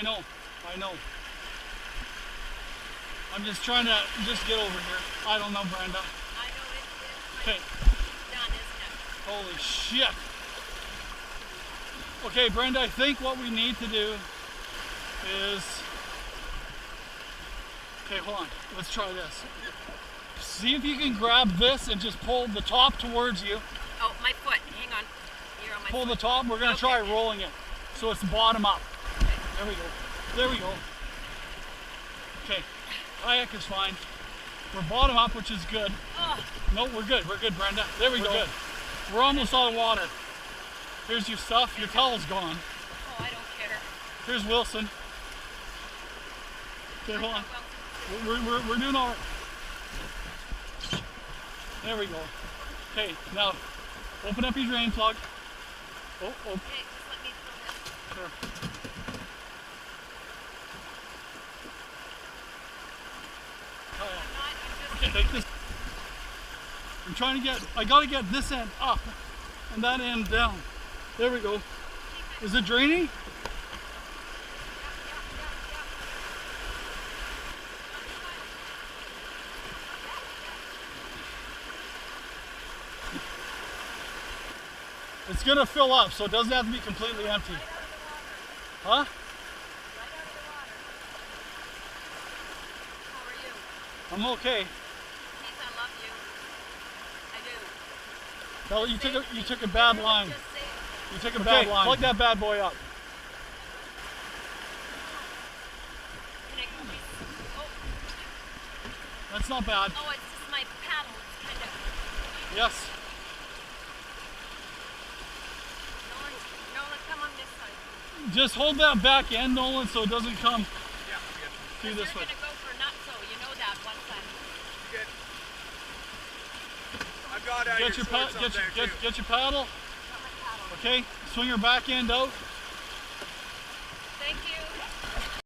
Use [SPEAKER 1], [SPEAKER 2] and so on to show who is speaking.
[SPEAKER 1] I know. I'm just trying to get over here. I don't know, Brenda.
[SPEAKER 2] I know it's
[SPEAKER 1] Okay.
[SPEAKER 2] done, isn't it?
[SPEAKER 1] Holy shit. Okay, Brenda, I think what we need to do is... Okay, hold on. Let's try this. See if you can grab this and just pull the top towards you.
[SPEAKER 2] Oh, my foot. Hang on. You're on my
[SPEAKER 1] Pull
[SPEAKER 2] foot.
[SPEAKER 1] the top. We're going to try rolling it. So it's bottom up.
[SPEAKER 2] Okay.
[SPEAKER 1] There we go. There we go. Okay. Kayak is fine. We're bottom up, which is good.
[SPEAKER 2] Oh.
[SPEAKER 1] No, we're good. We're good, Brenda. There we go. Good. We're almost out of water. Here's your stuff. Your towel's gone.
[SPEAKER 2] Oh, I don't care.
[SPEAKER 1] Here's Wilson. Okay, hold on. We're doing all right. There we go. Okay, now open up your drain plug. Oh.
[SPEAKER 2] Okay, just let me throw this.
[SPEAKER 1] Sure. Okay, take this. I'm trying to get, I gotta get this end up and that end down. There we go. Is it draining? It's gonna fill up, so it doesn't have to be completely empty. Huh?
[SPEAKER 2] How are you?
[SPEAKER 1] I'm okay.
[SPEAKER 2] Please, I love you. I do.
[SPEAKER 1] No, you took a bad line.
[SPEAKER 2] Just say it.
[SPEAKER 1] You took a bad line. Plug that bad boy up.
[SPEAKER 2] Can I go please? Oh.
[SPEAKER 1] That's not bad.
[SPEAKER 2] Oh, it's just my paddle. It's kind of...
[SPEAKER 1] Yes.
[SPEAKER 2] Nolan, come on this side.
[SPEAKER 1] Just hold that back end, Nolan, so it doesn't come through this way.
[SPEAKER 2] You're going to go for nutso. You know that one time.
[SPEAKER 3] Good. I've got your shorts up there too.
[SPEAKER 1] Get your paddle.
[SPEAKER 2] Got my paddle.
[SPEAKER 1] Okay, swing your back end out.